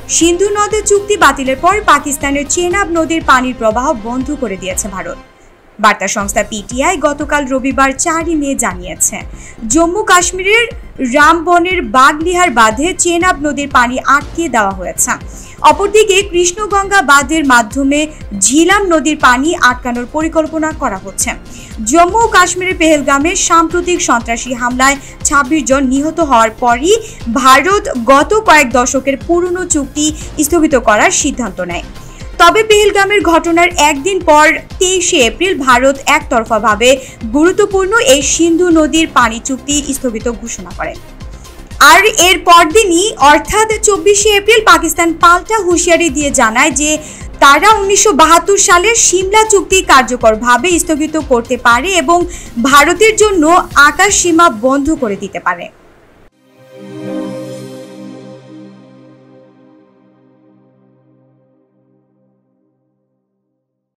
সিন্ধু নদ চুক্তি বাতিলের পর পাকিস্তানের চেনাব নদীর পানির প্রবাহ বন্ধ করে দিয়েছে ভারত। বার্তা সংস্থা পিটিআই গতকাল রবিবার 4 মে জানিয়েছে, জম্মু কাশ্মীরের রামবনের বাগলিহার বাঁধে চেনাব নদীর পানি আটকে দেওয়া হয়েছে। অপরদিকে কৃষ্ণগঙ্গা বাঁধের মাধ্যমে ঝিলাম নদীর পানি আটকানোর পরিকল্পনা করা হচ্ছে। জম্মু ও কাশ্মীরের পেহেলগামে সাম্প্রতিক সন্ত্রাসী হামলায় 26 জন নিহত হওয়ার পরই ভারত গত কয়েক দশকের পুরনো চুক্তি স্থগিত করার সিদ্ধান্ত নেয়। তবে পেহেলগামের ঘটনার একদিন পর 23 এপ্রিল ভারত একতরফাভাবে গুরুত্বপূর্ণ এই সিন্ধু নদীর পানি চুক্তি স্থগিত ঘোষণা করে। আর এর পরদিনই অর্থাৎ 24 এপ্রিল পাকিস্তান পাল্টা হুঁশিয়ারি দিয়ে জানায় যে তারা 1972 সালের সিমলা চুক্তি কার্যকরভাবে স্থগিত করতে পারে এবং ভারতের জন্য আকাশ সীমা বন্ধ করে দিতে পারে।